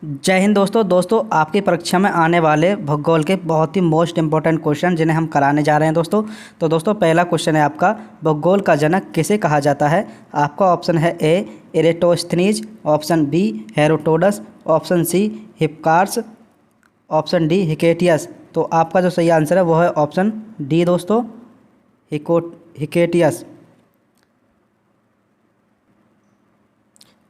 जय हिंद दोस्तों आपकी परीक्षा में आने वाले भूगोल के बहुत ही मोस्ट इंपॉर्टेंट क्वेश्चन जिन्हें हम कराने जा रहे हैं दोस्तों पहला क्वेश्चन है आपका, भूगोल का जनक किसे कहा जाता है। आपका ऑप्शन है A Eratosthenes, option B Herodotus, option C Hipparchus, option D Hecataeus. तो आपका जो सही आंसर है वो है ऑप्शन डी दोस्तों, हिकेटियस।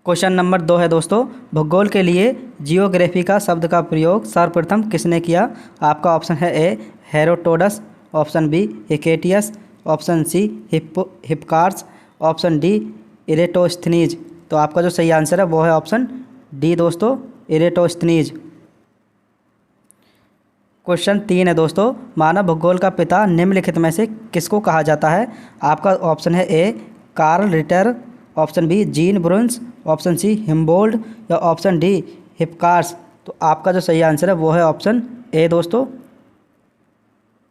क्वेश्चन नंबर 2 है दोस्तों, भूगोल के लिए जियोग्राफी का शब्द का प्रयोग सर्वप्रथम किसने किया। आपका ऑप्शन है A Herodotus, option B Hecataeus, option C Hipparchus, option D Eratosthenes. तो आपका जो सही आंसर है वो है ऑप्शन डी दोस्तों, इरेटोस्थनीज। क्वेश्चन 3 है दोस्तों, मानव भूगोल का पिता निम्नलिखित में से किसको कहा जाता है। आपका ऑप्शन है A Carl Ritter, option B Jean Brunhes, option C Humboldt या ऑप्शन डी हिप्पार्क्स। तो आपका जो सही आंसर है वो है ऑप्शन ए दोस्तों,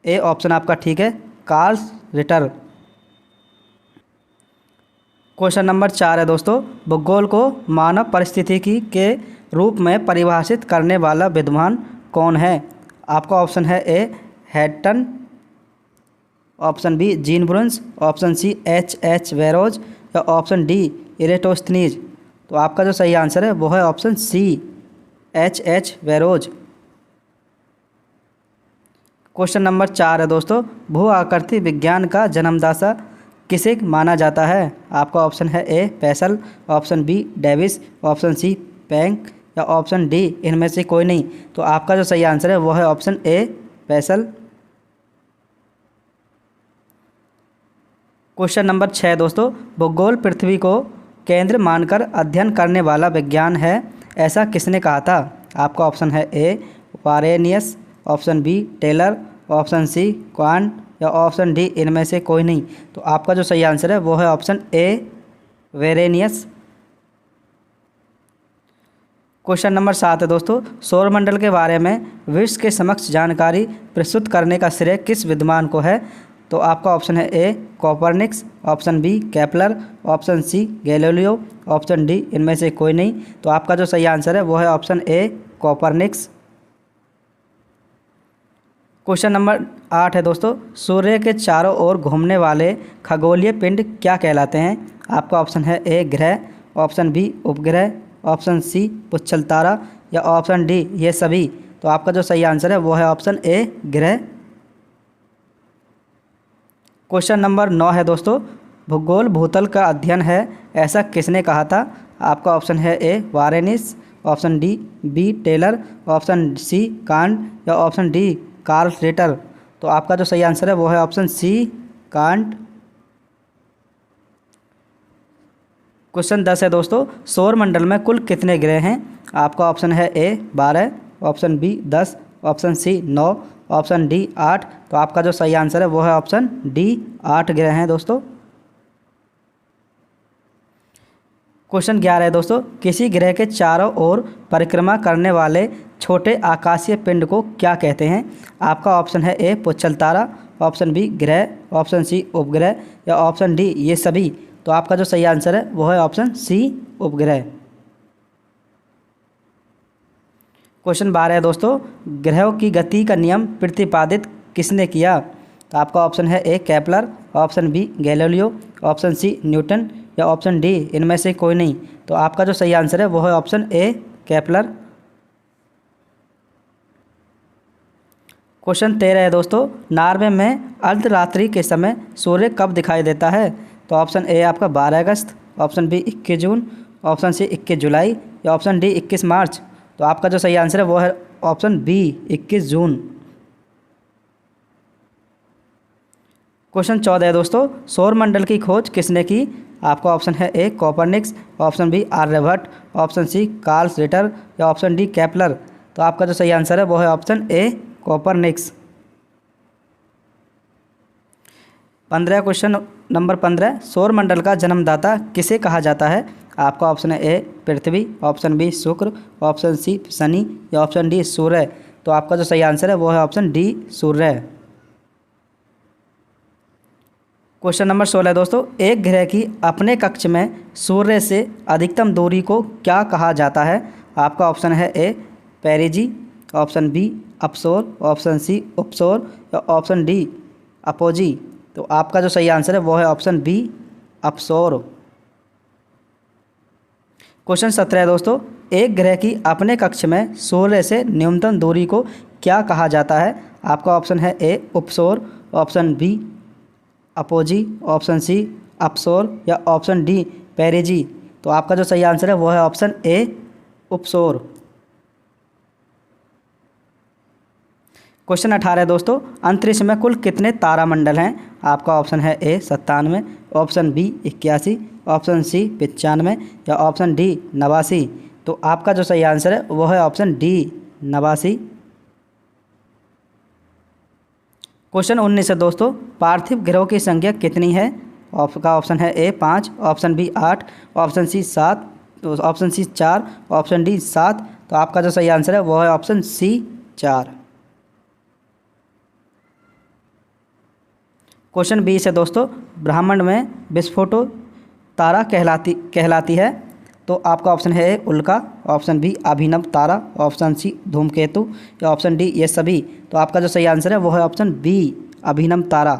ए ऑप्शन आपका ठीक है, कार्ल रिटर। क्वेश्चन नंबर 4 है दोस्तों, भूगोल को मानव परिस्थितिकी के रूप में परिभाषित करने वाला विद्वान कौन है। आपका ऑप्शन है A Hutton, option B Jean Brunhes, option C H Barrows या ऑप्शन डी इरेटोस्थनीज। तो आपका जो सही आंसर है वो है option C H Barrows. Question number 4 है दोस्तों, भू आकृति विज्ञान का जन्मदाता किसे माना जाता है। आपका ऑप्शन है A Peschel, option B Davis, option C Penck या ऑप्शन डी इनमें से कोई नहीं। तो आपका जो सही आंसर है वो है ऑप्शन ए पेसल। क्वेश्चन नंबर 6 दोस्तों, भूगोल पृथ्वी को केंद्र मानकर अध्ययन करने वाला विज्ञान है, ऐसा किसने कहा था। आपका ऑप्शन है A Varenius, option B Taylor, option C Kant या ऑप्शन डी इनमें से कोई नहीं। तो आपका जो सही आंसर है वो है ऑप्शन ए वेरेनियस। क्वेश्चन नंबर 7 है दोस्तों, सौरमंडल के बारे में विश्व के समक्ष जानकारी प्रस्तुत करने का श्रेय किस विद्वान को है। तो आपका ऑप्शन है A Copernicus, option B Kepler, option C Galileo, option D इनमें से कोई नहीं। तो आपका जो सही आंसर है वो है option A Copernicus. Question number 8 है दोस्तों, सूर्य के चारों ओर घूमने वाले खगोलीय पिंड क्या कहलाते हैं। आपका ऑप्शन है ए ग्रह, ऑप्शन बी उपग्रह, ऑप्शन सी पुच्छल तारा या ऑप्शन डी ये सभी। तो आपका जो सही आंसर है वो है ऑप्शन ए ग्रह। क्वेश्चन नंबर 9 है दोस्तों, भूगोल भूतल का अध्ययन है, ऐसा किसने कहा था। आपका ऑप्शन है A Varenius, option D B Taylor, option C Kant या ऑप्शन डी कार्ल रिटर। तो आपका जो सही आंसर है वो है ऑप्शन सी कांट। क्वेश्चन 10 है दोस्तों, सौरमंडल में कुल कितने ग्रह हैं। आपका ऑप्शन है A 12, option B 10, option C 9, option D 8। तो आपका जो सही आंसर है वो है ऑप्शन डी 8 ग्रह हैं दोस्तों। क्वेश्चन 11 है दोस्तों, किसी ग्रह के चारों ओर परिक्रमा करने वाले छोटे आकाशीय पिंड को क्या कहते हैं। आपका ऑप्शन है ए पुच्छल तारा, ऑप्शन बी ग्रह, ऑप्शन सी उपग्रह या ऑप्शन डी ये सभी। तो आपका जो सही आंसर है वो है ऑप्शन सी उपग्रह। क्वेश्चन 12 है दोस्तों, ग्रहों की गति का नियम प्रतिपादित किसने किया। तो आपका ऑप्शन है A Kepler, option B Galileo, option C Newton या ऑप्शन डी इनमें से कोई नहीं। तो आपका जो सही आंसर है वो है ऑप्शन ए केपलर। क्वेश्चन 13 है दोस्तों, नॉर्वे में अर्धरात्रि के समय सूर्य कब दिखाई देता है। तो ऑप्शन ए आपका 12 अगस्त, ऑप्शन बी 21 जून, ऑप्शन सी 21 जुलाई या ऑप्शन डी 21 मार्च। तो आपका जो सही आंसर है वो है ऑप्शन बी 21 जून। क्वेश्चन 14 है दोस्तों, सौरमंडल की खोज किसने की। आपका ऑप्शन है A Copernicus, option B Aryabhata, option C Carl Ritter या ऑप्शन डी केपलर। तो आपका जो सही आंसर है वो है option A Copernicus. 15 question number 15, सौरमंडल का जन्मदाता किसे कहा जाता है। आपका ऑप्शन है ए पृथ्वी, ऑप्शन बी शुक्र, ऑप्शन सी शनि या ऑप्शन डी सूर्य। तो आपका जो सही आंसर है वो है ऑप्शन डी सूर्य। क्वेश्चन नंबर 16 दोस्तों, एक ग्रह की अपने कक्ष में सूर्य से अधिकतम दूरी को क्या कहा जाता है। आपका ऑप्शन है ए पेरिजी, ऑप्शन बी अपसोर, ऑप्शन सी उपसोर या ऑप्शन डी अपोजी। तो आपका जो सही आंसर है वो है ऑप्शन बी अपसोर। क्वेश्चन 17 है दोस्तों, एक ग्रह की अपने कक्ष में सूर्य से न्यूनतम दूरी को क्या कहा जाता है? आपका ऑप्शन है ए उपसौर, option B apogee, option C अपसौर या ऑप्शन डी पेरिजी। तो आपका जो सही आंसर है वो है ऑप्शन ए उपसौर। क्वेश्चन 18 है दोस्तों, अंतरिक्ष में कुल कितने तारामंडल हैं? आपका ऑप्शन है ए 97, ऑप्शन बी 81, ऑप्शन सी 95 या ऑप्शन डी 89। तो आपका जो सही आंसर है वो है ऑप्शन डी 89। क्वेश्चन 19 है दोस्तों, पार्थिव ग्रहों की संख्या कितनी है? आपका ऑप्शन है A 5, option B 8, option C 7, option C 4, option D 7। तो आपका जो सही आंसर है वो है ऑप्शन सी 4। क्वेश्चन 20 है दोस्तों, ब्रह्मांड में विस्फोटो तारा कहलाती है। तो आपका ऑप्शन है ए उल्का, ऑप्शन बी अभिनव तारा, ऑप्शन सी धूमकेतु या ऑप्शन डी ये सभी। तो आपका जो सही आंसर है वो है ऑप्शन बी अभिनव तारा।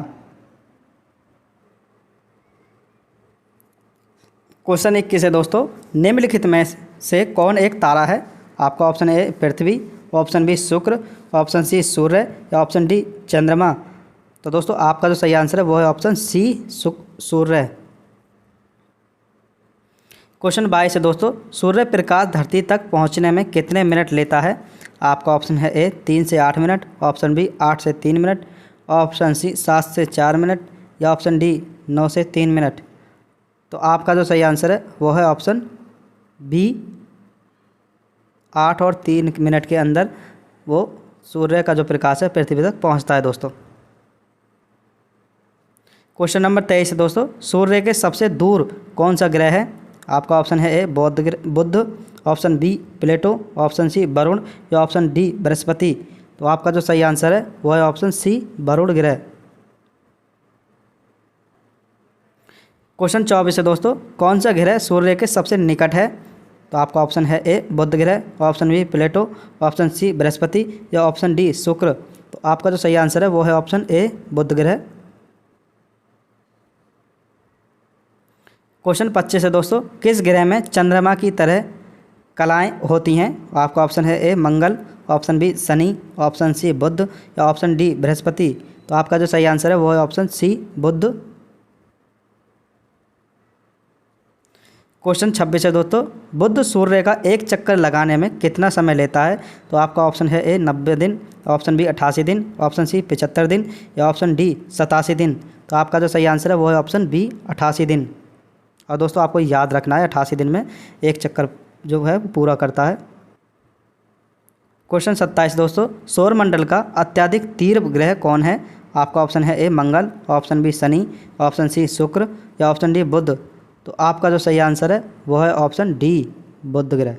क्वेश्चन 21 है दोस्तों, निम्नलिखित में से कौन एक तारा है? आपका ऑप्शन ए पृथ्वी, ऑप्शन बी शुक्र, ऑप्शन सी सूर्य या ऑप्शन डी चंद्रमा। तो दोस्तों आपका जो सही आंसर है वो है ऑप्शन सी सूर्य। क्वेश्चन 22 है दोस्तों, सूर्य प्रकाश धरती तक पहुंचने में कितने मिनट लेता है? आपका ऑप्शन है ए 3 से 8 मिनट, ऑप्शन बी 8 से 3 मिनट, ऑप्शन सी 7 से 4 मिनट या ऑप्शन डी 9 से 3 मिनट। तो आपका जो सही आंसर है वो है ऑप्शन बी 8 और 3 मिनट के अंदर वो सूर्य का जो प्रकाश है पृथ्वी तक पहुंचता है दोस्तों। क्वेश्चन नंबर 23 है दोस्तों, सूर्य के सबसे दूर कौन सा ग्रह है? आपका ऑप्शन है ए बुध, ऑप्शन बी प्लेटो, ऑप्शन सी वरुण या ऑप्शन डी बृहस्पति। तो आपका जो सही आंसर है वो है ऑप्शन सी वरुण ग्रह। क्वेश्चन 24 है दोस्तों, कौन सा ग्रह सूर्य के सबसे निकट है? तो आपका ऑप्शन है ए बुध ग्रह, ऑप्शन बी प्लेटो, ऑप्शन सी बृहस्पति या ऑप्शन डी शुक्र। तो आपका जो सही आंसर है वो है ऑप्शन ए बुध ग्रह। क्वेश्चन 25 है दोस्तों, किस ग्रह में चंद्रमा की तरह कलाएं होती हैं? आपका ऑप्शन है ए मंगल, ऑप्शन बी शनि, ऑप्शन सी बुध या ऑप्शन डी बृहस्पति। तो आपका जो सही आंसर है वो है ऑप्शन सी बुध। क्वेश्चन 26 है दोस्तों, बुध सूर्य का एक चक्कर लगाने में कितना समय लेता है? तो आपका ऑप्शन है ए 90 दिन, ऑप्शन बी 88 दिन, ऑप्शन सी 75 दिन या ऑप्शन डी 87 दिन। तो आपका जो सही आंसर है वो है ऑप्शन बी 88 दिन। और दोस्तों आपको याद रखना है 88 दिन में एक चक्कर जो है पूरा करता है। क्वेश्चन 27 दोस्तों, सौरमंडल का अत्यधिक तीव्र ग्रह कौन है? आपका ऑप्शन है ए मंगल, ऑप्शन बी शनि, ऑप्शन सी शुक्र या ऑप्शन डी बुध। तो आपका जो सही आंसर है वो है ऑप्शन डी बुध ग्रह।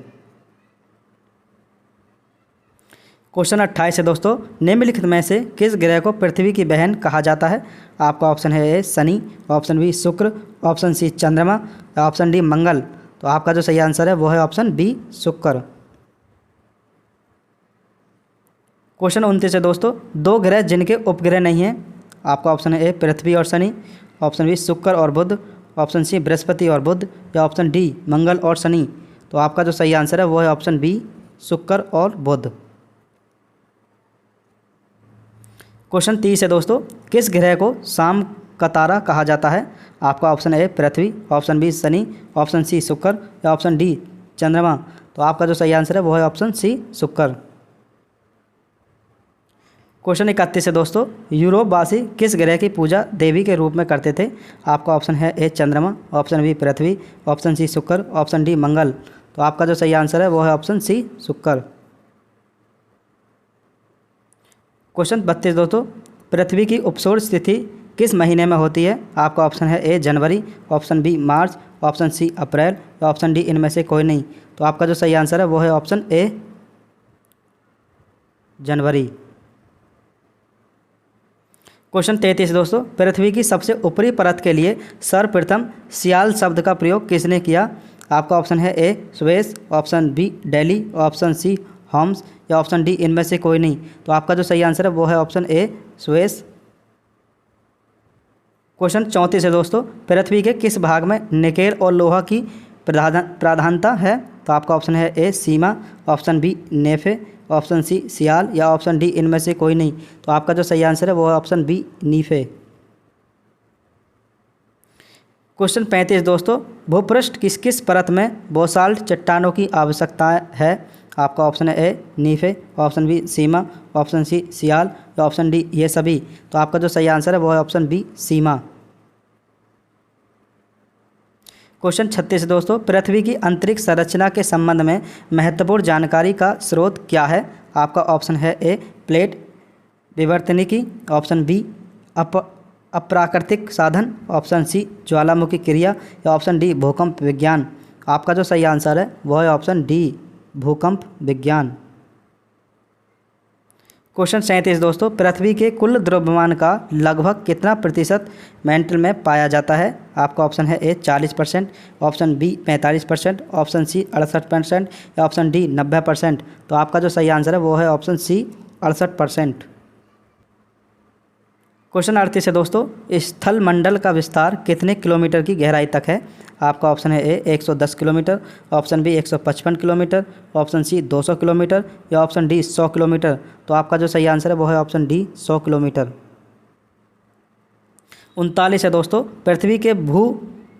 क्वेश्चन 28 है दोस्तों, निम्नलिखित में से किस ग्रह को पृथ्वी की बहन कहा जाता है? आपका ऑप्शन है ए शनि, ऑप्शन बी शुक्र, ऑप्शन सी चंद्रमा या ऑप्शन डी मंगल। तो आपका जो सही आंसर है वो है ऑप्शन बी शुक्र। क्वेश्चन 29 है दोस्तों, दो ग्रह जिनके उपग्रह नहीं हैं। आपका ऑप्शन है ए पृथ्वी और शनि, ऑप्शन बी शुक्र और बुध, ऑप्शन सी बृहस्पति और बुध या ऑप्शन डी मंगल और शनि। तो आपका जो सही आंसर है वो है ऑप्शन बी शुक्र और बुध। क्वेश्चन 30 है दोस्तों, किस ग्रह को शाम का तारा कहा जाता है? आपका ऑप्शन है पृथ्वी, ऑप्शन बी शनि, ऑप्शन सी शुक्र या ऑप्शन डी चंद्रमा। तो आपका जो सही आंसर है वो है ऑप्शन सी शुक्र। क्वेश्चन 31 है दोस्तों, यूरोपवासी किस ग्रह की पूजा देवी के रूप में करते थे? आपका ऑप्शन है ए चंद्रमा, ऑप्शन बी पृथ्वी, ऑप्शन सी शुक्र, ऑप्शन डी मंगल। तो आपका जो सही आंसर है वो है ऑप्शन सी शुक्र। क्वेश्चन 32 दोस्तों, पृथ्वी की उपसौर स्थिति किस महीने में होती है? आपका ऑप्शन है ए जनवरी, ऑप्शन बी मार्च, ऑप्शन सी अप्रैल या ऑप्शन डी इनमें से कोई नहीं। तो आपका जो सही आंसर है वो है ऑप्शन ए जनवरी। क्वेश्चन 33 दोस्तों, पृथ्वी की सबसे ऊपरी परत के लिए सर्वप्रथम सियाल शब्द का प्रयोग किसने किया? आपका ऑप्शन है A Suess, option B Delhi, option C Holmes या ऑप्शन डी इनमें से कोई नहीं। तो आपका जो सही आंसर है वो है ऑप्शन ए स्वेस। क्वेश्चन 34 है दोस्तों, पृथ्वी के किस भाग में निकेल और लोहा की प्राधानता है? तो आपका ऑप्शन है ए सीमा, ऑप्शन बी नेफे, ऑप्शन सी सियाल या ऑप्शन डी इनमें से कोई नहीं। तो आपका जो सही आंसर है वो है ऑप्शन बी नीफे। क्वेश्चन 35 दोस्तों, भूपृष्ठ किस किस परत में बोसाल्ट चट्टानों की आवश्यकता है? आपका ऑप्शन है ए नीफे, ऑप्शन बी सीमा, ऑप्शन सी सियाल या ऑप्शन डी ये सभी। तो आपका जो सही आंसर है वो है ऑप्शन बी सीमा। क्वेश्चन 36 दोस्तों, पृथ्वी की अंतरिक्ष संरचना के संबंध में महत्वपूर्ण जानकारी का स्रोत क्या है? आपका ऑप्शन है ए प्लेट विवर्तनिकी, ऑप्शन बी अप्राकृतिक साधन, ऑप्शन सी ज्वालामुखी क्रिया या ऑप्शन डी भूकंप विज्ञान। आपका जो सही आंसर है वह है ऑप्शन डी भूकंप विज्ञान। क्वेश्चन 37 दोस्तों, पृथ्वी के कुल द्रव्यमान का लगभग कितना प्रतिशत मेंटल में पाया जाता है? आपका ऑप्शन है ए 40%, ऑप्शन बी 45%, ऑप्शन सी 68% या ऑप्शन डी 90%। तो आपका जो सही आंसर है वो है ऑप्शन सी 68%। क्वेश्चन 38 है दोस्तों, स्थल मंडल का विस्तार कितने किलोमीटर की गहराई तक है? आपका ऑप्शन है A 110 kilometre, option B 155 kilometre, option C 200 kilometre या ऑप्शन डी 100 किलोमीटर। तो आपका जो सही आंसर है वो है ऑप्शन डी 100 किलोमीटर। 39 है दोस्तों, पृथ्वी के भू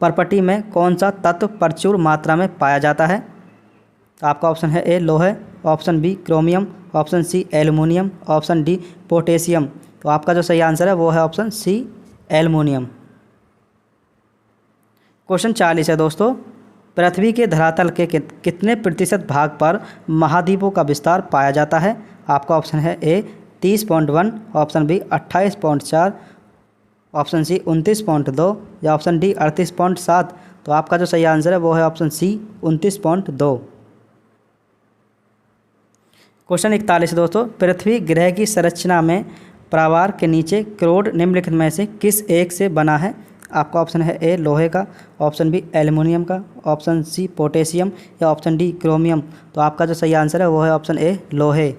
परपटी में कौन सा तत्व प्रचुर मात्रा में पाया जाता है? आपका ऑप्शन है ए लोहे, option B chromium, option C aluminium, option D potassium. तो आपका जो सही आंसर है वो है ऑप्शन सी एल्युमिनियम। क्वेश्चन 40 है दोस्तों, पृथ्वी के धरातल के कितने प्रतिशत भाग पर महाद्वीपों का विस्तार पाया जाता है? आपका ऑप्शन है ए 30.1, ऑप्शन बी 28.4, ऑप्शन सी 29.2 या ऑप्शन डी 38.7। तो आपका जो सही आंसर है वो है ऑप्शन सी 29.2। क्वेश्चन 41 दोस्तों, पृथ्वी ग्रह की संरचना में प्रावार के नीचे क्रोड निम्नलिखित में से किस एक से बना है? आपका ऑप्शन है ए लोहे का, ऑप्शन बी एल्युमिनियम का, ऑप्शन सी पोटेशियम या ऑप्शन डी क्रोमियम। तो आपका जो सही आंसर है वो है ऑप्शन ए लोहे।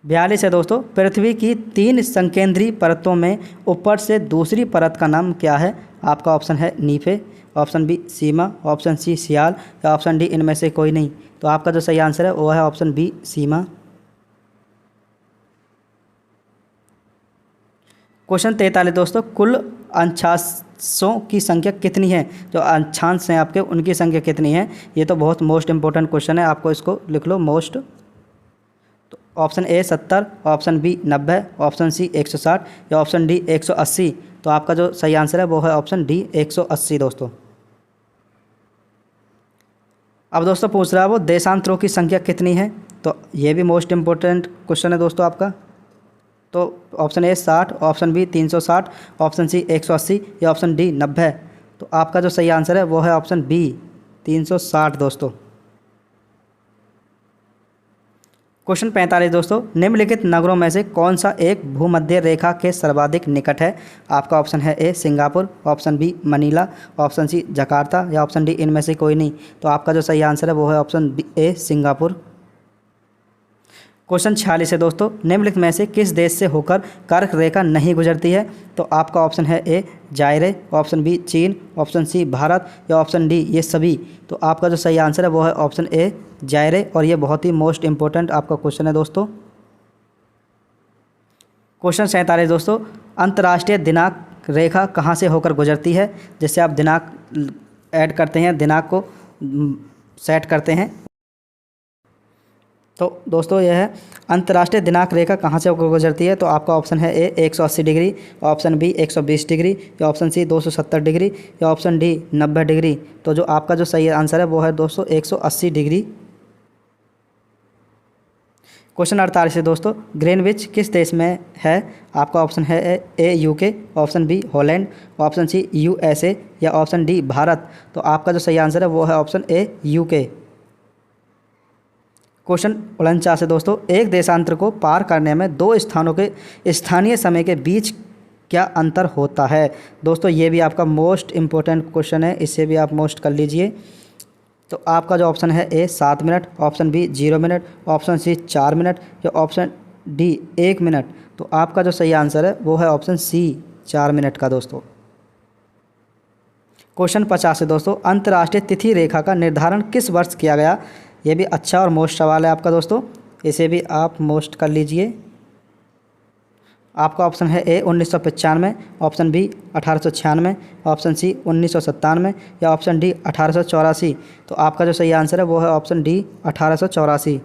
42 है दोस्तों, पृथ्वी की 3 संकेंद्रीय परतों में ऊपर से दूसरी परत का नाम क्या है? आपका ऑप्शन है नीफे, ऑप्शन बी सीमा, ऑप्शन सी सियाल या ऑप्शन डी इनमें से कोई नहीं। तो आपका जो सही आंसर है वो है ऑप्शन बी सीमा। क्वेश्चन 43 दोस्तों, कुल अंशांशों की संख्या कितनी है? जो अंशांश हैं आपके उनकी संख्या कितनी है? ये तो बहुत मोस्ट इंपॉर्टेंट क्वेश्चन है, आपको इसको लिख लो मोस्ट। तो option A 70, option B 90, option C 160 या ऑप्शन डी 180। तो आपका जो सही आंसर है वो है ऑप्शन डी 180 दोस्तों। अब दोस्तों पूछ रहा है वो देशांतरों की संख्या कितनी है? तो ये भी मोस्ट इंपॉर्टेंट क्वेश्चन है दोस्तों आपका। तो option A 60, option B 360, option C 180 या ऑप्शन डी 90। तो आपका जो सही आंसर है वो है ऑप्शन बी 360 दोस्तों। क्वेश्चन 45 दोस्तों, निम्नलिखित नगरों में से कौन सा एक भूमध्य रेखा के सर्वाधिक निकट है? आपका ऑप्शन है A Singapore, option B Manila, option C Jakarta या ऑप्शन डी इनमें से कोई नहीं। तो आपका जो सही आंसर है वो है ऑप्शन बी ए सिंगापुर। क्वेश्चन 46 है दोस्तों, निम्नलिखित में से किस देश से होकर कर्क रेखा नहीं गुजरती है? तो आपका ऑप्शन है ए जायरे, ऑप्शन बी चीन, ऑप्शन सी भारत या ऑप्शन डी ये सभी। तो आपका जो सही आंसर है वो है ऑप्शन ए जायरे, और ये बहुत ही मोस्ट इंपॉर्टेंट आपका क्वेश्चन है दोस्तों। क्वेश्चन 47 दोस्तों, अंतर्राष्ट्रीय दिनांक रेखा कहाँ से होकर गुजरती है? जैसे आप दिनांक ऐड करते हैं, दिनांक को सेट करते हैं। तो दोस्तों यह है अंतर्राष्ट्रीय दिनांक रेखा कहाँ से होकर गुजरती है। तो आपका ऑप्शन है ए 180 डिग्री, ऑप्शन बी 120 डिग्री या ऑप्शन सी 270 डिग्री या ऑप्शन डी 90 डिग्री। तो जो आपका जो सही आंसर है वो है दोस्तों 180 डिग्री। क्वेश्चन 48 है दोस्तों, ग्रीनविच किस देश में है? आपका ऑप्शन है A UK, option B Holland, option C USA या ऑप्शन डी भारत। तो आपका जो सही आंसर है वो है ऑप्शन ए यूके। क्वेश्चन 49 है दोस्तों, एक देशांतर को पार करने में 2 स्थानों के स्थानीय समय के बीच क्या अंतर होता है? दोस्तों ये भी आपका मोस्ट इम्पोर्टेंट क्वेश्चन है, इसे भी आप मोस्ट कर लीजिए। तो आपका जो ऑप्शन है A 7 minute, option B 0 minute, option C 4 minute या ऑप्शन डी 1 मिनट। तो आपका जो सही आंसर है वो है ऑप्शन सी 4 मिनट का दोस्तों। क्वेश्चन 50 है दोस्तों, अंतर्राष्ट्रीय तिथि रेखा का निर्धारण किस वर्ष किया गया? ये भी अच्छा और मोस्ट सवाल है आपका दोस्तों, इसे भी आप मोस्ट कर लीजिए। आपका ऑप्शन है ए 1995, ऑप्शन बी 1896, ऑप्शन सी 1997 या ऑप्शन डी 1884। तो आपका जो सही आंसर है वो है ऑप्शन डी 1884।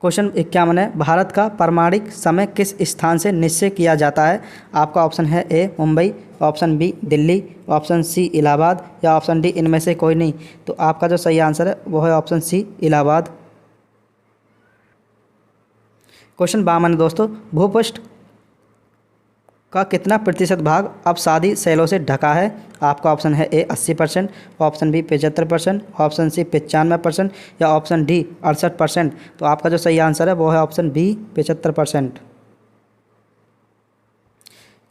क्वेश्चन 51 है, भारत का पारमाणिक समय किस स्थान से निश्चय किया जाता है? आपका ऑप्शन है A Mumbai, option B Delhi, option C Allahabad या ऑप्शन डी इनमें से कोई नहीं। तो आपका जो सही आंसर है वो है ऑप्शन सी इलाहाबाद। क्वेश्चन 52 दोस्तों, भूपृष्ठ का कितना प्रतिशत भाग अपसादी शैलों से ढका है? आपका ऑप्शन है ए 80%, ऑप्शन बी 75%, ऑप्शन सी 95% या ऑप्शन डी 68%। तो आपका जो सही आंसर है वो है ऑप्शन बी 75%।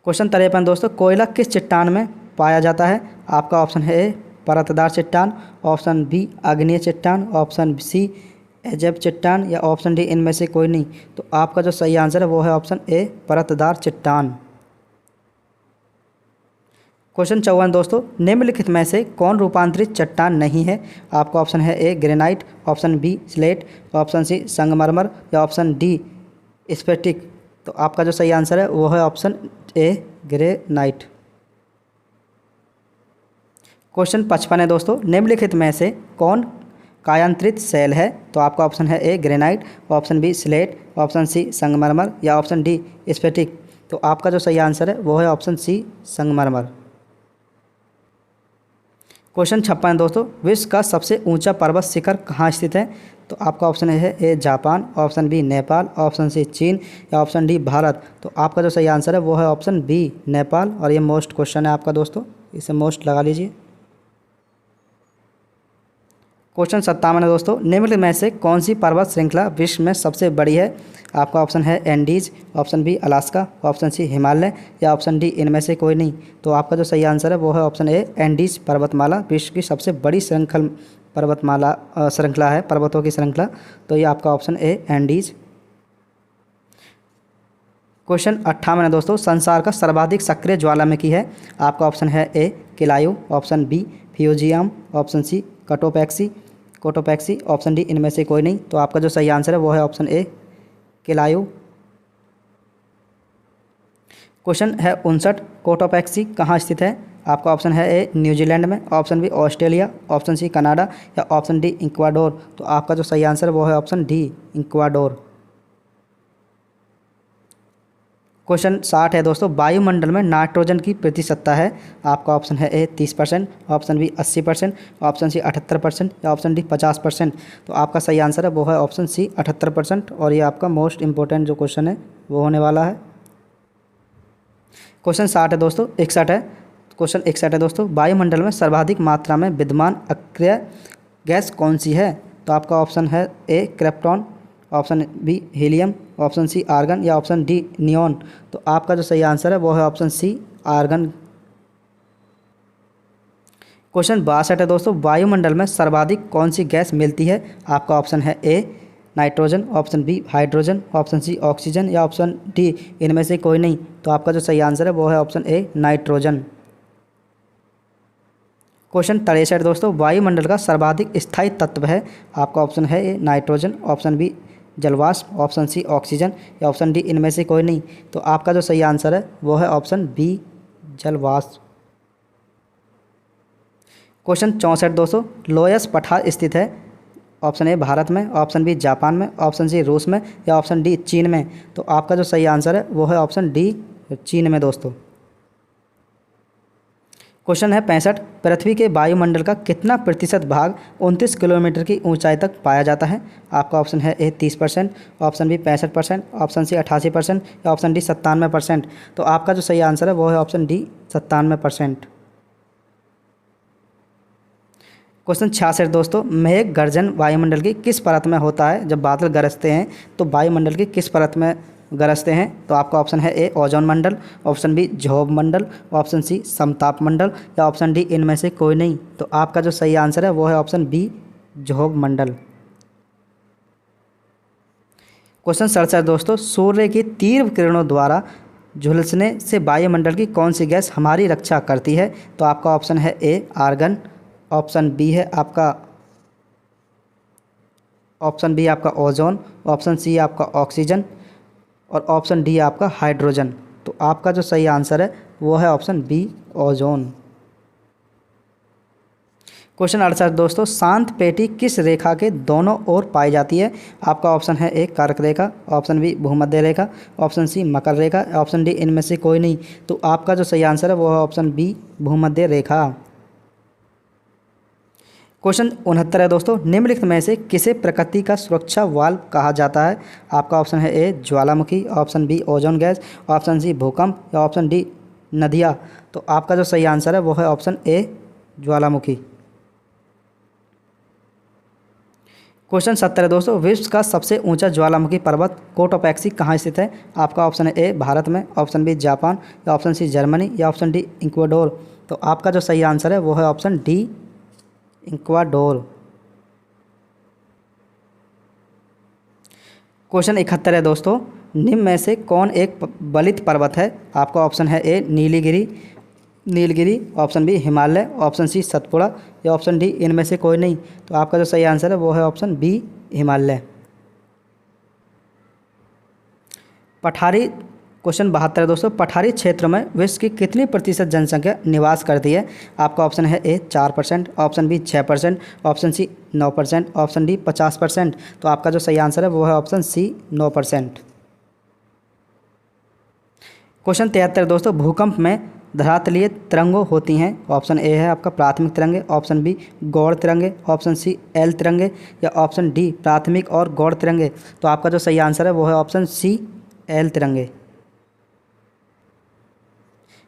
क्वेश्चन 53 दोस्तों, कोयला किस चट्टान में पाया जाता है? आपका ऑप्शन है ए परतदार चट्टान, ऑप्शन बी आग्नेय चट्टान, ऑप्शन सी एजब चट्टान या ऑप्शन डी इनमें से कोई नहीं। तो आपका जो सही आंसर है वो है ऑप्शन ए परतदार चट्टान। क्वेश्चन 54 दोस्तों, निम्नलिखित में से कौन रूपांतरित चट्टान नहीं है? आपका ऑप्शन है A granite, option B slate, option C संगमरमर या ऑप्शन डी स्फटिक। तो आपका जो सही आंसर है वो है ऑप्शन ए ग्रेनाइट। क्वेश्चन 55 है दोस्तों, निम्नलिखित में से कौन कायांतरित शैल है? तो आपका ऑप्शन है A granite, option B slate, option C संगमरमर या ऑप्शन डी स्फटिक। तो आपका जो सही आंसर है वो है ऑप्शन सी संगमरमर। क्वेश्चन 56 दोस्तों, विश्व का सबसे ऊंचा पर्वत शिखर कहाँ स्थित है? तो आपका ऑप्शन है A Japan, option B Nepal, option C चीन या ऑप्शन डी भारत। तो आपका जो सही आंसर है वो है ऑप्शन बी नेपाल, और ये मोस्ट क्वेश्चन है आपका दोस्तों, इसे मोस्ट लगा लीजिए। क्वेश्चन 57 है दोस्तों, निम्न में से कौन सी पर्वत श्रृंखला विश्व में सबसे बड़ी है? आपका ऑप्शन है Andes, option B Alaska, option C Himalaya या ऑप्शन डी इनमें से कोई नहीं। तो आपका जो सही आंसर है वो है ऑप्शन ए एंडीज पर्वतमाला, विश्व की सबसे बड़ी श्रृंखला है, पर्वतों की श्रृंखला। तो ये आपका ऑप्शन ए एंडीज। क्वेश्चन 58 है दोस्तों, संसार का सर्वाधिक सक्रिय ज्वालामुखी है? आपका ऑप्शन है A Kilauea, option B Fujiyama, option C Cotopaxi, option D इनमें से कोई नहीं। तो आपका जो सही आंसर है वो है ऑप्शन ए किलायु। क्वेश्चन है 59, कोटोपैक्सी कहाँ स्थित है? आपका ऑप्शन है ए न्यूजीलैंड में, option B Australia, option C Canada या ऑप्शन डी इक्वाडोर। तो आपका जो सही आंसर है वो है ऑप्शन डी इक्वाडोर। क्वेश्चन 60 है दोस्तों, वायुमंडल में नाइट्रोजन की प्रतिशतता है? आपका ऑप्शन है ए 30%, ऑप्शन बी 80%, ऑप्शन सी 78% या ऑप्शन डी 50%। तो आपका सही आंसर है वो है ऑप्शन सी 78%, और ये आपका मोस्ट इंपॉर्टेंट जो क्वेश्चन है वो होने वाला है। क्वेश्चन 60 है दोस्तों, 61 है, क्वेश्चन 61 है दोस्तों, वायुमंडल में सर्वाधिक मात्रा में विद्यमान अक्रिय गैस कौन सी है? तो आपका ऑप्शन है A krypton, option B helium, option C argon या ऑप्शन डी नियॉन। तो आपका जो सही आंसर है वो है ऑप्शन सी आर्गन। क्वेश्चन 62 है दोस्तों, वायुमंडल में सर्वाधिक कौन सी गैस मिलती है? आपका ऑप्शन है A nitrogen, option B hydrogen, option C oxygen या ऑप्शन डी इनमें से कोई नहीं। तो आपका जो सही आंसर है वो है ऑप्शन ए नाइट्रोजन। क्वेश्चन 63 दोस्तों, वायुमंडल का सर्वाधिक स्थायी तत्व है? आपका ऑप्शन है ए नाइट्रोजन, ऑप्शन बी जलवाष्प, ऑप्शन सी ऑक्सीजन या ऑप्शन डी इनमें से कोई नहीं। तो आपका जो सही आंसर है वो है ऑप्शन बी जलवाष्प। क्वेश्चन 64 दोस्तों, लोयस पठार स्थित है? ऑप्शन ए भारत में, ऑप्शन बी जापान में, ऑप्शन सी रूस में या ऑप्शन डी चीन में। तो आपका जो सही आंसर है वो है ऑप्शन डी चीन में दोस्तों। क्वेश्चन है 65, पृथ्वी के वायुमंडल का कितना प्रतिशत भाग 29 किलोमीटर की ऊंचाई तक पाया जाता है? आपका ऑप्शन है ए 30%, ऑप्शन बी 65%, ऑप्शन सी 88% या ऑप्शन डी 97%। तो आपका जो सही आंसर है वो है ऑप्शन डी 97%। क्वेश्चन 66 दोस्तों, मेघ गर्जन वायुमंडल की किस परत में होता है? जब बादल गरजते हैं तो वायुमंडल की किस परत में गरजते हैं? तो आपका ऑप्शन है ए ओजोन मंडल, ऑप्शन बी झोब मंडल, ऑप्शन सी समताप मंडल या ऑप्शन डी इनमें से कोई नहीं। तो आपका जो सही आंसर है वो है ऑप्शन बी झोब मंडल। क्वेश्चन 67 दोस्तों, सूर्य की तीव्र किरणों द्वारा झुलसने से वायुमंडल की कौन सी गैस हमारी रक्षा करती है? तो आपका ऑप्शन है ए आर्गन, ऑप्शन बी आपका ओजोन, ऑप्शन सी आपका ऑक्सीजन और ऑप्शन डी आपका हाइड्रोजन। तो आपका जो सही आंसर है वो है ऑप्शन बी ओजोन। क्वेश्चन 68 दोस्तों, शांत पेटी किस रेखा के दोनों ओर पाई जाती है? आपका ऑप्शन है ए कर्क रेखा, ऑप्शन बी भूमध्य रेखा, ऑप्शन सी मकर रेखा, ऑप्शन डी इनमें से कोई नहीं। तो आपका जो सही आंसर है वो है ऑप्शन बी भूमध्य रेखा। क्वेश्चन 69 है दोस्तों, निम्नलिखित में से किसे प्रकृति का सुरक्षा वाल्व कहा जाता है? आपका ऑप्शन है ए ज्वालामुखी, option B ozone gas, option C भूकंप या ऑप्शन डी नदियाँ। तो आपका जो सही आंसर है वो है ऑप्शन ए ज्वालामुखी। क्वेश्चन 70 है दोस्तों, विश्व का सबसे ऊंचा ज्वालामुखी पर्वत कोटोपैक्सी कहाँ स्थित है? आपका ऑप्शन है ए भारत में, ऑप्शन बी जापान या ऑप्शन सी जर्मनी या ऑप्शन डी इक्वाडोर। तो आपका जो सही आंसर है वो है ऑप्शन डी इक्वाडोर। क्वेश्चन 71 है दोस्तों, निम्न में से कौन एक बलित पर्वत है? आपका ऑप्शन है A Nilgiri, option B Himalaya, option C Satpura या ऑप्शन डी इनमें से कोई नहीं। तो आपका जो सही आंसर है वो है ऑप्शन बी हिमालय। पठारी क्वेश्चन 72 है दोस्तों, पठारी क्षेत्र में विश्व की कितनी प्रतिशत जनसंख्या निवास करती है? आपका ऑप्शन है A 4%, option B 6%, option C 9%, option D 50%। तो आपका जो सही आंसर है वो है ऑप्शन सी 9%। क्वेश्चन 73 दोस्तों, भूकंप में धरातलीय तरंगें होती हैं। ऑप्शन ए है आपका प्राथमिक तरंगे, ऑप्शन बी गौड़ तरंगे, ऑप्शन सी एल तरंगे या ऑप्शन डी प्राथमिक और गौड़ तरंगे। तो आपका जो सही आंसर है वो है ऑप्शन सी एल तरंगे।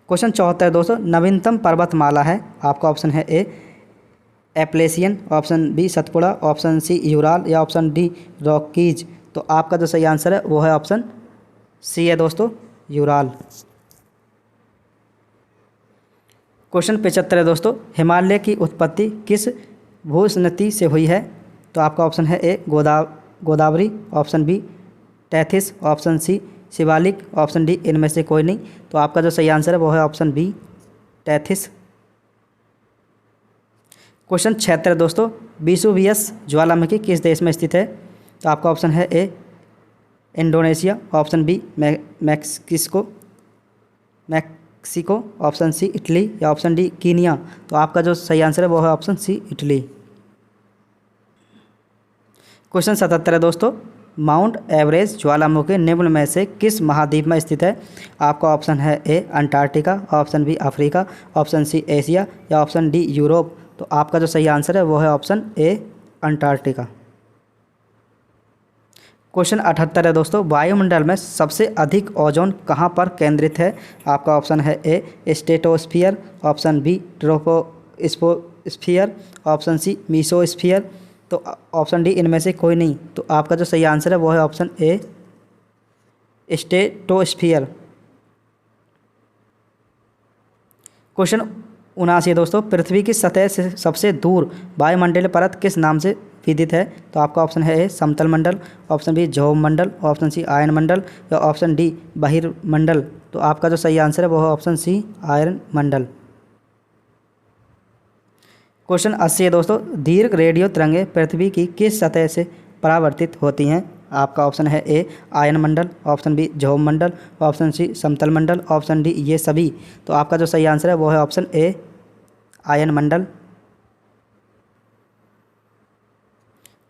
क्वेश्चन 74 दोस्तों, नवीनतम पर्वतमाला है? आपका ऑप्शन है A Appalachian, option B Satpura, option C Ural या ऑप्शन डी रॉकीज। तो आपका जो सही आंसर है वो है ऑप्शन सी है दोस्तों यूराल। क्वेश्चन 75 है दोस्तों, हिमालय की उत्पत्ति किस भूस्नति से हुई है? तो आपका ऑप्शन है A Godavari, option B Tethys, option C Shivalik, option D इनमें से कोई नहीं। तो आपका जो सही आंसर है वो है ऑप्शन बी टैथिस। क्वेश्चन 76 दोस्तों, वेसुवियस ज्वालामुखी किस देश में स्थित है? तो आपका ऑप्शन है A Indonesia, option B Mexico, option C Italy या ऑप्शन डी कीनिया। तो आपका जो सही आंसर है वो है ऑप्शन सी इटली। क्वेश्चन 77 है दोस्तों, माउंट एवरेस्ट ज्वालामुखी निम्न में से किस महाद्वीप में स्थित है? आपका ऑप्शन है A Antarctica, option B Africa, option C Asia या ऑप्शन डी यूरोप। तो आपका जो सही आंसर है वो है ऑप्शन ए अंटार्कटिका। क्वेश्चन 78 है दोस्तों, वायुमंडल में सबसे अधिक ओजोन कहाँ पर केंद्रित है? आपका ऑप्शन है A stratosphere, option B troposphere, option C mesosphere. तो ऑप्शन डी इनमें से कोई नहीं। तो आपका जो सही आंसर है वो है ऑप्शन ए स्ट्रेटोस्फीयर। क्वेश्चन 79 है दोस्तों, पृथ्वी की सतह से सबसे दूर वायुमंडलीय परत किस नाम से विदित है? तो आपका ऑप्शन है ए समतल मंडल, ऑप्शन बी झोम मंडल, ऑप्शन सी आयन मंडल या ऑप्शन डी बहिर्मंडल। तो आपका जो सही आंसर है वो है ऑप्शन सी आयन मंडल। क्वेश्चन 80 है दोस्तों, दीर्घ रेडियो तरंगें पृथ्वी की किस सतह से परावर्तित होती हैं? आपका ऑप्शन है ए आयन मंडल, ऑप्शन बी झोम मंडल, ऑप्शन सी समतल मंडल, ऑप्शन डी ये सभी। तो आपका जो सही आंसर है वो है ऑप्शन ए आयन मंडल।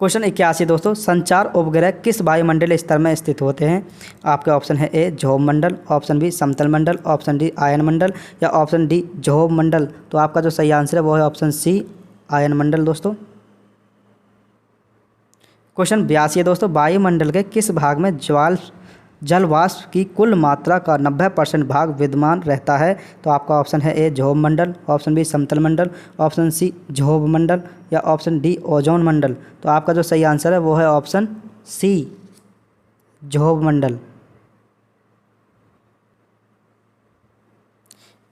क्वेश्चन 81 दोस्तों, संचार उपग्रह किस वायुमंडलीय स्तर में स्थित होते हैं? आपके ऑप्शन है ए झोम मंडल, ऑप्शन बी समतल मंडल, ऑप्शन डी आयन मंडल या ऑप्शन डी झोम मंडल। तो आपका जो सही आंसर है वो है ऑप्शन सी आयन मंडल दोस्तों। क्वेश्चन 82 है दोस्तों, वायुमंडल के किस भाग में जल वाष्प की कुल मात्रा का 90% भाग विद्यमान रहता है? तो आपका ऑप्शन है ए झोम मंडल, ऑप्शन बी समतल मंडल, ऑप्शन सी झोब मंडल या ऑप्शन डी ओजोन मंडल। तो आपका जो सही आंसर है वो है ऑप्शन सी झोब मंडल।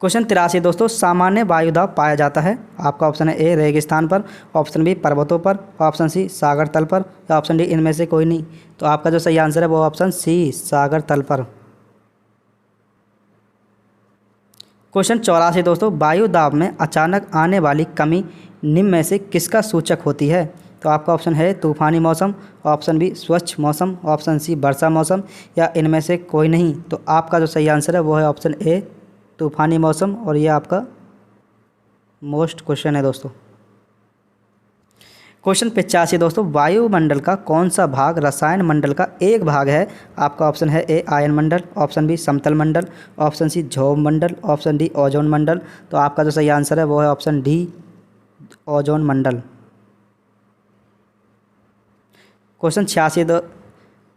क्वेश्चन 83 दोस्तों, सामान्य वायुदाब पाया जाता है। आपका ऑप्शन है ए रेगिस्तान पर, ऑप्शन बी पर्वतों पर, ऑप्शन सी सागर तल पर, या ऑप्शन डी इनमें से कोई नहीं। तो आपका जो सही आंसर है वो ऑप्शन सी सागर तल पर। क्वेश्चन 84 दोस्तों, वायु दाब में अचानक आने वाली कमी निम्न में से किसका सूचक होती है। तो आपका ऑप्शन है तूफानी मौसम, ऑप्शन बी स्वच्छ मौसम, ऑप्शन सी वर्षा मौसम, या इनमें से कोई नहीं। तो आपका जो सही आंसर है वो है ऑप्शन ए तूफानी मौसम, और ये आपका मोस्ट क्वेश्चन है दोस्तों। क्वेश्चन 85 दोस्तों, वायुमंडल का कौन सा भाग रसायन मंडल का एक भाग है। आपका ऑप्शन है ए आयन मंडल, ऑप्शन बी समतल मंडल, ऑप्शन सी क्षोभ मंडल, ऑप्शन डी ओजोन मंडल। तो आपका जो सही आंसर है वो है ऑप्शन डी ओजोन मंडल। क्वेश्चन 86,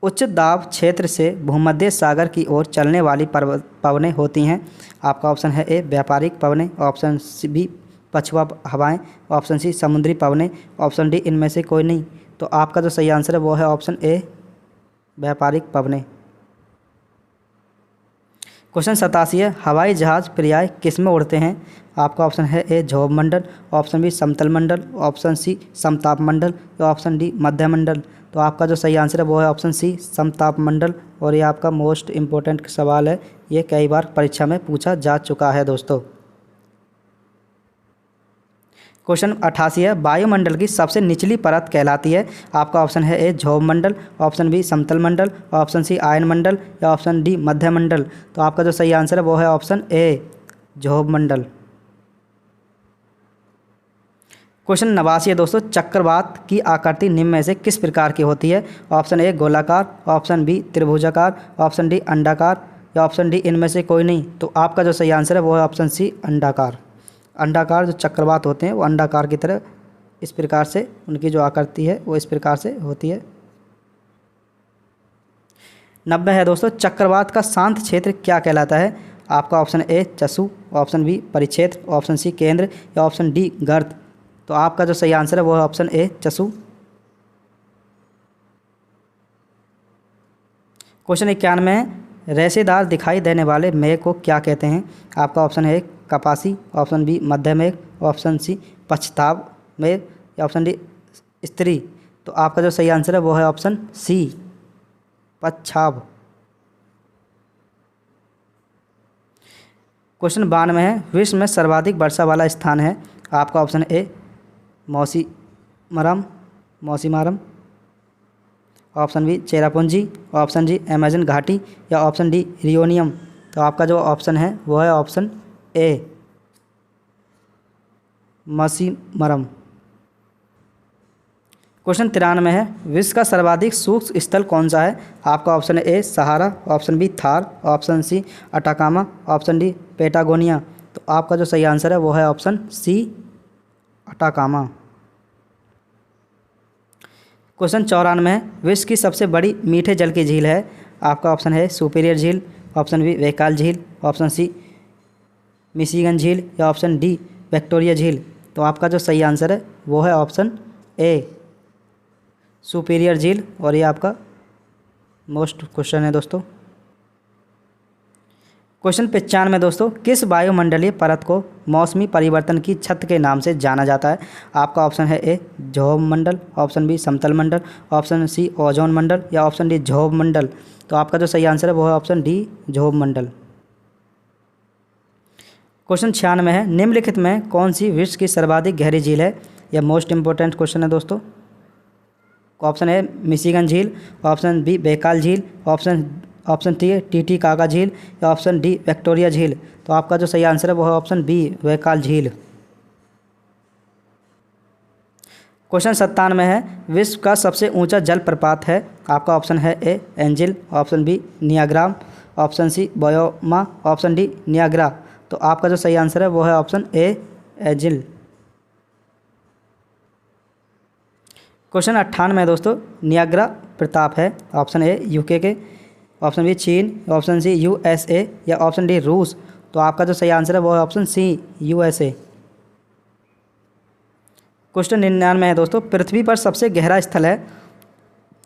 उच्च दाब क्षेत्र से भूमध्य सागर की ओर चलने वाली पवनें होती हैं। आपका ऑप्शन है ए व्यापारिक पवनें, ऑप्शन बी पछुआ हवाएं, ऑप्शन सी समुद्री पवनें, ऑप्शन डी इनमें से कोई नहीं। तो आपका जो सही आंसर है वो है ऑप्शन ए व्यापारिक पवनें। क्वेश्चन 87 है, हवाई जहाज पर्याय किस में उड़ते हैं। आपका ऑप्शन है ए क्षोभ मंडल, ऑप्शन बी समतल मंडल, ऑप्शन सी समताप मंडल, या ऑप्शन डी मध्य मंडल। तो आपका जो सही आंसर है वो है ऑप्शन सी समताप मंडल, और ये आपका मोस्ट इम्पोर्टेंट सवाल है, ये कई बार परीक्षा में पूछा जा चुका है दोस्तों। क्वेश्चन 88 है, वायुमंडल की सबसे निचली परत कहलाती है। आपका ऑप्शन है ए क्षोभ मंडल, ऑप्शन बी समतल मंडल, ऑप्शन सी आयन मंडल, या ऑप्शन डी मध्य मंडल। तो आपका जो सही आंसर है वो है ऑप्शन ए क्षोभ मंडल। क्वेश्चन 89 है दोस्तों, चक्रवात की आकृति निम्न में से किस प्रकार की होती है। ऑप्शन ए गोलाकार, ऑप्शन बी त्रिभुजाकार, ऑप्शन डी अंडाकार, या ऑप्शन डी इनमें से कोई नहीं। तो आपका जो सही आंसर है वो है ऑप्शन सी अंडाकार। अंडाकार जो चक्रवात होते हैं वो अंडाकार की तरह इस प्रकार से उनकी जो आकृति है वो इस प्रकार से होती है। 90 है दोस्तों, चक्रवात का शांत क्षेत्र क्या कहलाता है। आपका ऑप्शन ए चसु, ऑप्शन बी परिक्षेत्र, ऑप्शन सी केंद्र, या ऑप्शन डी गर्त। तो आपका जो सही आंसर है वो है ऑप्शन ए चसु। क्वेश्चन 91 है, रेशेदार दिखाई देने वाले मेघ को क्या कहते हैं। आपका ऑप्शन है कपासी, ऑप्शन बी मध्य मेघ, ऑप्शन सी पछताव मेघ, या ऑप्शन डी स्त्री। तो आपका जो सही आंसर है वो है ऑप्शन सी पच्छाव। क्वेश्चन 92 है, विश्व में सर्वाधिक वर्षा वाला स्थान है। आपका option A Mawsynram, option B Cherrapunji, option G Amazon घाटी, या ऑप्शन डी रियोनियम। तो आपका जो ऑप्शन है वो है ऑप्शन ए मौसीमरम। क्वेश्चन 93 है, विश्व का सर्वाधिक शुष्क स्थल कौन सा है। आपका ऑप्शन है A Sahara, option B Thar, option C Atacama, option D Patagonia. तो आपका जो सही आंसर है वो है ऑप्शन सी अटाकामा। क्वेश्चन 94 है, विश्व की सबसे बड़ी मीठे जल की झील है। आपका ऑप्शन है सुपीरियर झील, ऑप्शन बी वैकाल झील, ऑप्शन सी मिशिगन झील, या ऑप्शन डी विक्टोरिया झील। तो आपका जो सही आंसर है वो है ऑप्शन ए सुपीरियर झील, और ये आपका मोस्ट क्वेश्चन है दोस्तों। क्वेश्चन 95 में दोस्तों, किस वायुमंडलीय परत को मौसमी परिवर्तन की छत के नाम से जाना जाता है। आपका ऑप्शन है ए क्षोभ मंडल, ऑप्शन बी समतल मंडल, ऑप्शन सी ओजोन मंडल, या ऑप्शन डी क्षोभ मंडल। तो आपका जो सही आंसर है वो है ऑप्शन डी क्षोभ मंडल। क्वेश्चन 96 है, निम्नलिखित में कौन सी विश्व की सर्वाधिक गहरी झील है। यह मोस्ट इंपॉर्टेंट क्वेश्चन है दोस्तों। ऑप्शन है मिशिगन झील, ऑप्शन बी बैकाल झील, ऑप्शन टी कागा झील, या ऑप्शन डी विक्टोरिया झील। तो आपका जो सही आंसर है वो है ऑप्शन बी बैकाल झील। क्वेश्चन 97 है, विश्व का सबसे ऊंचा जलप्रपात है। आपका ऑप्शन है A Angel, option B Niagara, option C Boyoma, option D Niagara. तो आपका जो सही आंसर है वो है ऑप्शन ए एंजिल। क्वेश्चन 98 है दोस्तों, नियाग्रा प्रताप है। ऑप्शन ए यूके के, ऑप्शन बी चीन, ऑप्शन सी यूएसए, या ऑप्शन डी रूस। तो आपका जो सही आंसर है वो है ऑप्शन सी यूएसए। क्वेश्चन 99 है दोस्तों, पृथ्वी पर सबसे गहरा स्थल है।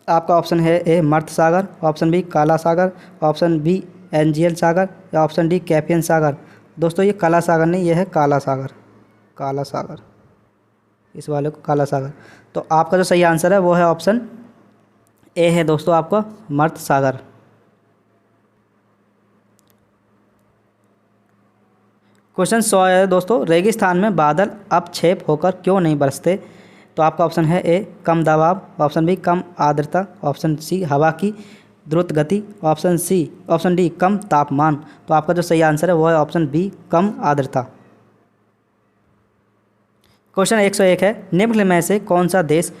आपका ऑप्शन है ए मर्त सागर, ऑप्शन बी काला सागर, ऑप्शन बी एंजियल सागर, या ऑप्शन डी कैपियन सागर। दोस्तों ये काला सागर नहीं, ये है काला सागर, काला सागर, इस वाले को काला सागर। तो आपका जो सही आंसर है वो है ऑप्शन ए है दोस्तों, आपका मर्त सागर। क्वेश्चन 100 है दोस्तों, रेगिस्तान में बादल अपक्षेप होकर क्यों नहीं बरसते? तो आपका ऑप्शन है ए कम दबाव, ऑप्शन बी कम आर्द्रता, ऑप्शन सी हवा की द्रुत गति, ऑप्शन डी कम तापमान। तो आपका जो सही आंसर है वो है ऑप्शन बी कम आर्द्रता। क्वेश्चन 101 है, निम्न में से कौन सा देश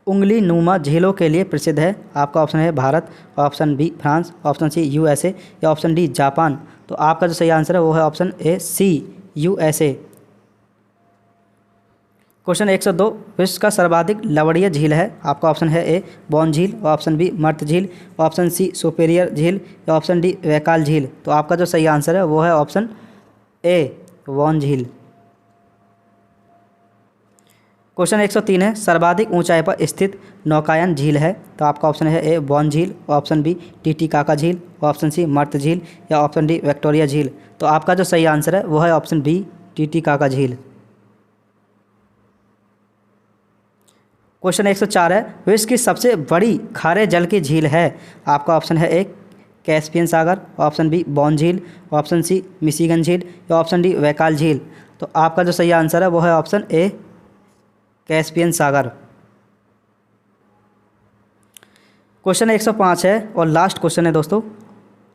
उंगली नुमा झीलों के लिए प्रसिद्ध है? आपका ऑप्शन है Bharat, option B France, option C USA या ऑप्शन डी जापान। तो आपका जो सही आंसर है वो है option A C USA. Question 102, विश्व का सर्वाधिक लवणीय झील है? आपका ऑप्शन है ए बौन झील, ऑप्शन बी मर्त झील, ऑप्शन सी सुपेरियर झील या ऑप्शन डी वैकाल झील। तो आपका जो सही आंसर है वो है ऑप्शन ए बौन झील। क्वेश्चन 103 है, सर्वाधिक ऊंचाई पर स्थित नौकायन झील है? तो आपका ऑप्शन है ए बौन झील, ऑप्शन बी टीटीकाका झील, ऑप्शन सी मर्त झील या ऑप्शन डी विक्टोरिया झील। तो आपका जो सही आंसर है वो है ऑप्शन बी टीटीकाका झील। क्वेश्चन 104 है, विश्व की सबसे बड़ी खारे जल की झील है? आपका ऑप्शन है ए कैस्पियन सागर, ऑप्शन बी बौन झील, ऑप्शन सी मिशिगन झील या ऑप्शन डी वैकाल झील। तो आपका जो सही आंसर है वो है ऑप्शन ए कैस्पियन सागर। क्वेश्चन 105 है और लास्ट क्वेश्चन है दोस्तों,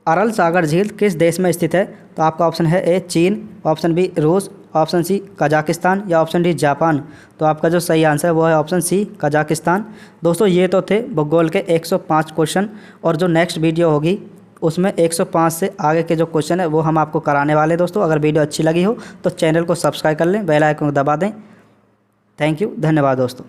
अरल सागर झील किस देश में स्थित है? तो आपका ऑप्शन है ए चीन, ऑप्शन बी रूस, ऑप्शन सी कजाकिस्तान या ऑप्शन डी जापान। तो आपका जो सही आंसर है वो है ऑप्शन सी कजाकिस्तान। दोस्तों ये तो थे भूगोल के 105 क्वेश्चन, और जो नेक्स्ट वीडियो होगी उसमें 105 से आगे के जो क्वेश्चन है वो हम आपको कराने वाले हैं दोस्तों। अगर वीडियो अच्छी लगी हो तो चैनल को सब्सक्राइब कर लें, बेल आइकन को दबा दें। थैंक यू, धन्यवाद दोस्तों।